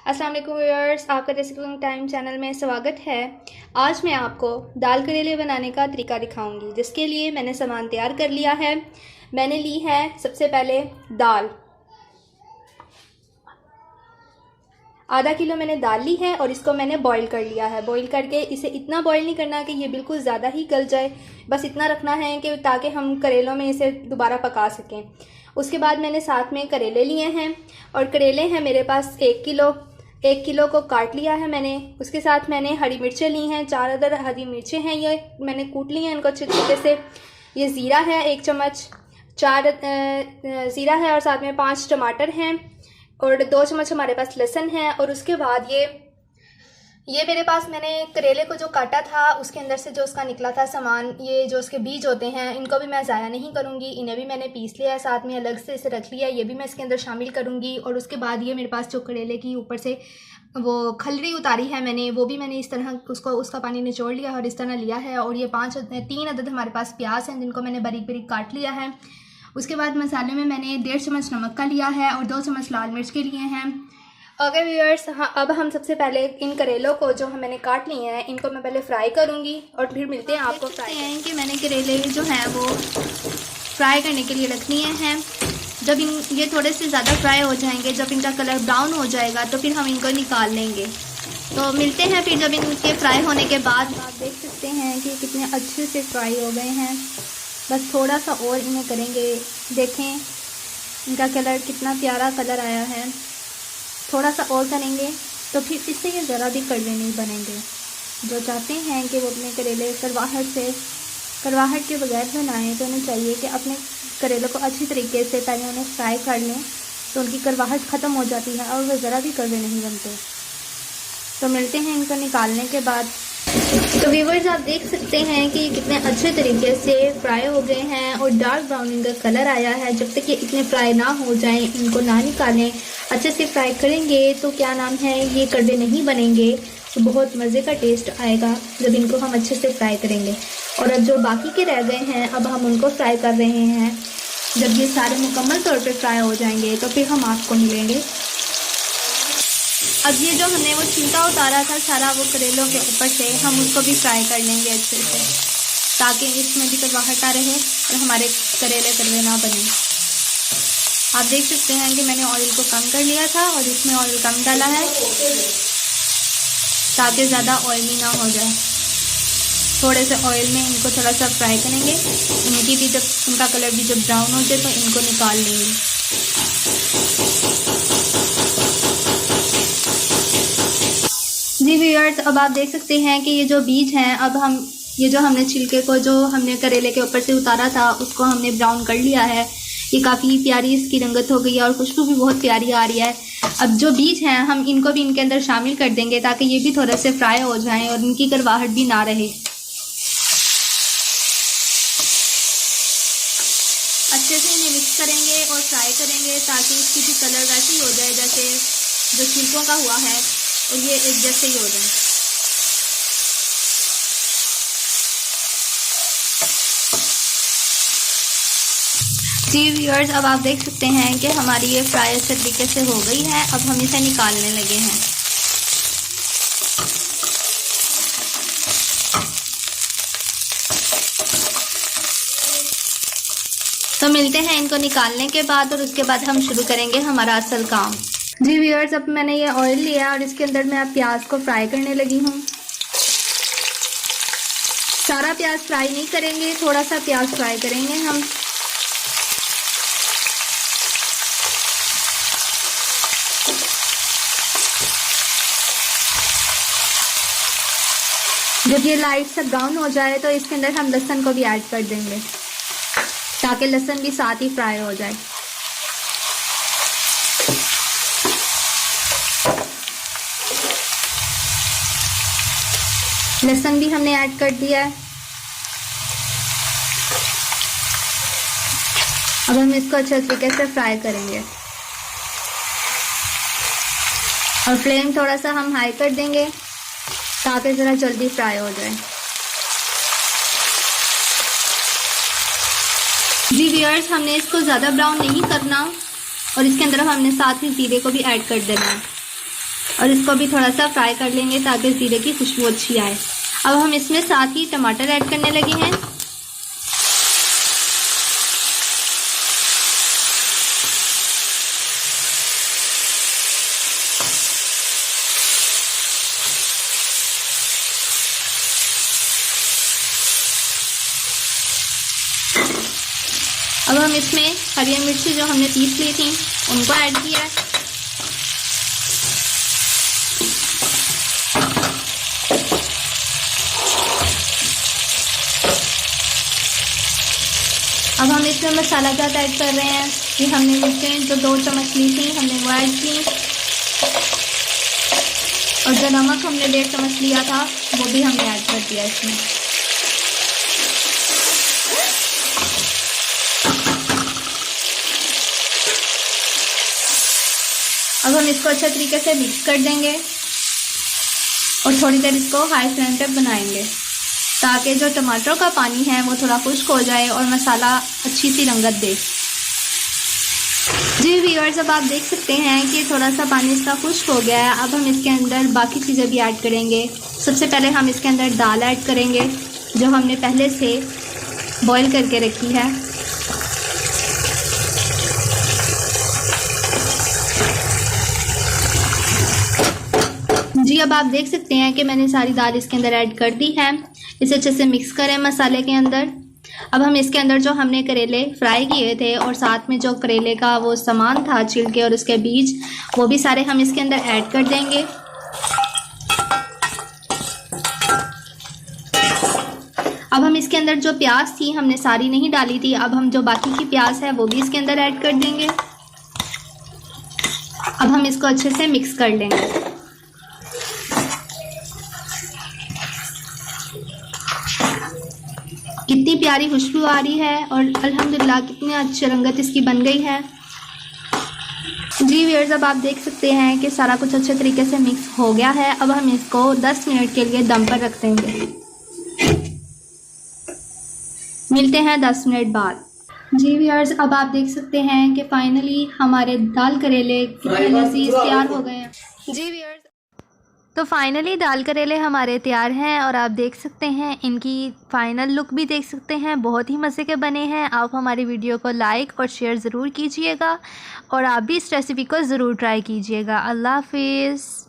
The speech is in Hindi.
अस्सलाम वालेकुम व्यूअर्स, आपका रेसिपी कुकिंग टाइम चैनल में स्वागत है। आज मैं आपको दाल करेले बनाने का तरीका दिखाऊंगी, जिसके लिए मैंने सामान तैयार कर लिया है। मैंने ली है सबसे पहले दाल, आधा किलो मैंने दाल ली है और इसको मैंने बॉईल कर लिया है। बॉईल करके इसे इतना बॉईल नहीं करना कि ये बिल्कुल ज़्यादा ही गल जाए, बस इतना रखना है कि ताकि हम करेलों में इसे दोबारा पका सकें। उसके बाद मैंने साथ में करेले लिए हैं और करेले हैं मेरे पास 1 किलो को काट लिया है मैंने। उसके साथ मैंने हरी मिर्चें ली हैं, 4 अदर हरी मिर्चें हैं, ये मैंने कूट ली हैं इनको अच्छे तरीके से। ये ज़ीरा है 1 चम्मच, 4 ज़ीरा है और साथ में 5 टमाटर हैं और 2 चम्मच हमारे पास लहसुन है। और उसके बाद ये मेरे पास मैंने करेले को जो काटा था उसके अंदर से जो उसका निकला था सामान, ये जो उसके बीज होते हैं, इनको भी मैं ज़ाया नहीं करूँगी। इन्हें भी मैंने पीस लिया है, साथ में अलग से इसे रख लिया है, ये भी मैं इसके अंदर शामिल करूँगी। और उसके बाद ये मेरे पास जो करेले की ऊपर से वो खलरी उतारी है मैंने, वो भी मैंने इस तरह उसका पानी निचोड़ लिया और इस तरह लिया है। और ये 3 अदद हमारे पास प्याज हैं जिनको मैंने बारीक बारीक काट लिया है। उसके बाद मसाले में मैंने 1.5 चम्मच नमक का लिया है और 2 चम्मच लाल मिर्च के लिए हैं। अगर व्यूअर्स, अब हम सबसे पहले इन करेलों को जो मैंने काट लिए हैं इनको मैं पहले फ्राई करूंगी और फिर मिलते हैं आपको। फ्राई हैं कि मैंने करेले जो हैं वो फ्राई करने के लिए रख लिए हैं। जब ये थोड़े से ज़्यादा फ्राई हो जाएंगे, जब इनका कलर ब्राउन हो जाएगा तो फिर हम इनको निकाल लेंगे। तो मिलते हैं फिर जब इनके फ्राई होने के बाद। आप देख सकते हैं कि कितने अच्छे से फ्राई हो गए हैं, बस थोड़ा सा और इन्हें करेंगे। देखें इनका कलर कितना प्यारा कलर आया है, थोड़ा सा और करेंगे तो फिर इससे ये ज़रा भी कड़वे नहीं बनेंगे। जो चाहते हैं कि वो अपने करेले करवाहट के बगैर बनाएं तो उन्हें चाहिए कि अपने करेलों को अच्छी तरीके से पहले उन्हें फ्राई कर लें, तो उनकी करवाहट ख़त्म हो जाती है और वह ज़रा भी कड़वे नहीं बनते। तो मिलते हैं इनको निकालने के बाद। तो व्यूअर्स, आप देख सकते हैं कि कितने अच्छे तरीके से फ्राई हो गए हैं और डार्क ब्राउन इनका कलर आया है। जब तक ये इतने फ्राई ना हो जाएं, इनको ना निकालें, अच्छे से फ्राई करेंगे तो क्या नाम है, ये कड़वे नहीं बनेंगे। तो बहुत मज़े का टेस्ट आएगा जब इनको हम अच्छे से फ्राई करेंगे। और अब जो बाकी के रह गए हैं अब हम उनको फ्राई कर रहे हैं। जब ये सारे मुकम्मल तौर पर फ्राई हो जाएंगे तो फिर हम आपको मिलेंगे। अब ये जो हमने वो छिलका उतारा था सारा वो करेलों के ऊपर से, हम उसको भी फ्राई कर लेंगे अच्छे से, ताकि इसमें भी करवाहट आ रहे और हमारे करेले कड़वे ना बने। आप देख सकते हैं कि मैंने ऑयल को कम कर लिया था और इसमें ऑयल कम डाला है ताकि ज़्यादा ऑयली ना हो जाए। थोड़े से ऑयल में इनको थोड़ा सा फ्राई करेंगे। इनकी भी जब इनका कलर भी जब ब्राउन हो जाए तो इनको निकाल लेंगे। जी व्यूअर्स, अब आप देख सकते हैं कि ये जो बीज हैं, अब हम ये जो हमने छिलके को जो हमने करेले के ऊपर से उतारा था उसको हमने ब्राउन कर लिया है। ये काफ़ी प्यारी इसकी रंगत हो गई है और खुशबू भी बहुत प्यारी आ रही है। अब जो बीज हैं हम इनको भी इनके अंदर शामिल कर देंगे ताकि ये भी थोड़े से फ्राई हो जाएं और इनकी करवाहट भी ना रहे। अच्छे से इन्हें मिक्स करेंगे और फ्राई करेंगे ताकि इसकी भी कलर वैसे ही हो जाए जैसे जो छिलकों का हुआ है और ये एक जैसे ही हो जाए। जी व्यूअर्स, अब आप देख सकते हैं कि हमारी ये फ्राई अच्छे तरीके से हो गई है। अब हम इसे निकालने लगे हैं। तो मिलते हैं इनको निकालने के बाद और उसके बाद हम शुरू करेंगे हमारा असल काम। जी व्यूअर्स, अब मैंने ये ऑयल लिया और इसके अंदर मैं अब प्याज को फ्राई करने लगी हूँ। सारा प्याज फ्राई नहीं करेंगे, थोड़ा सा प्याज फ्राई करेंगे हम। जब ये लाइट सा ब्राउन हो जाए तो इसके अंदर हम लहसुन को भी ऐड कर देंगे ताकि लहसुन भी साथ ही फ्राई हो जाए। लहसुन भी हमने ऐड कर दिया है। अब हम इसको अच्छे तरीके से फ्राई करेंगे और फ्लेम थोड़ा सा हम हाई कर देंगे ताकि ज़रा जल्दी फ्राई हो जाए। जी व्यूअर्स, हमने इसको ज़्यादा ब्राउन नहीं करना और इसके अंदर हमने साथ ही जीरे को भी ऐड कर देना है। और इसको भी थोड़ा सा फ्राई कर लेंगे ताकि ज़ीरे की खुशबू अच्छी आए। अब हम इसमें साथ ही टमाटर ऐड करने लगे हैं। अब हम इसमें हरी मिर्ची जो हमने पीस ली थी उनको ऐड किया है। अब हम इसमें मसाला जात ऐड कर रहे हैं। ये हमने मिर्चें जो 2 चम्मच ली थी हमने वो ऐड की, और जो नमक हमने 1.5 चम्मच लिया था वो भी हमने ऐड कर दिया इसमें। अब हम इसको अच्छे तरीके से मिक्स कर देंगे और थोड़ी देर इसको हाई फ्लेम पे बनाएंगे ताकि जो टमाटर का पानी है वो थोड़ा खुश्क हो जाए और मसाला अच्छी सी रंगत दे। जी व्यूअर्स, अब आप देख सकते हैं कि थोड़ा सा पानी इसका खुश्क हो गया है। अब हम इसके अंदर बाकी चीज़ें भी ऐड करेंगे। सबसे पहले हम इसके अंदर दाल ऐड करेंगे जो हमने पहले से बॉईल करके रखी है। जी अब आप देख सकते हैं कि मैंने सारी दाल इसके अंदर ऐड कर दी है। इसे अच्छे से मिक्स करें मसाले के अंदर। अब हम इसके अंदर जो हमने करेले फ्राई किए थे और साथ में जो करेले का वो सामान था, छिलके और उसके बीज, वो भी सारे हम इसके अंदर ऐड कर देंगे। अब हम इसके अंदर जो प्याज थी हमने सारी नहीं डाली थी, अब हम जो बाकी की प्याज है वो भी इसके अंदर ऐड कर देंगे। अब हम इसको अच्छे से मिक्स कर लेंगे। कितनी प्यारी खुशबू आ रही है और अल्हम्दुलिल्लाह कितनी अच्छी रंगत इसकी बन गई है। जी व्यूअर्स, अब आप देख सकते हैं कि सारा कुछ अच्छे तरीके से मिक्स हो गया है। अब हम इसको 10 मिनट के लिए दम पर रख देंगे। मिलते हैं 10 मिनट बाद। जी व्यूअर्स, अब आप देख सकते हैं कि फाइनली हमारे दाल करेले कितने लजीज तैयार हो गए हैं। जी व्यूअर्स, तो फाइनली दाल करेले हमारे तैयार हैं और आप देख सकते हैं इनकी फ़ाइनल लुक भी देख सकते हैं। बहुत ही मज़े के बने हैं। आप हमारी वीडियो को लाइक और शेयर ज़रूर कीजिएगा और आप भी इस रेसिपी को ज़रूर ट्राई कीजिएगा। अल्लाह हाफिज़।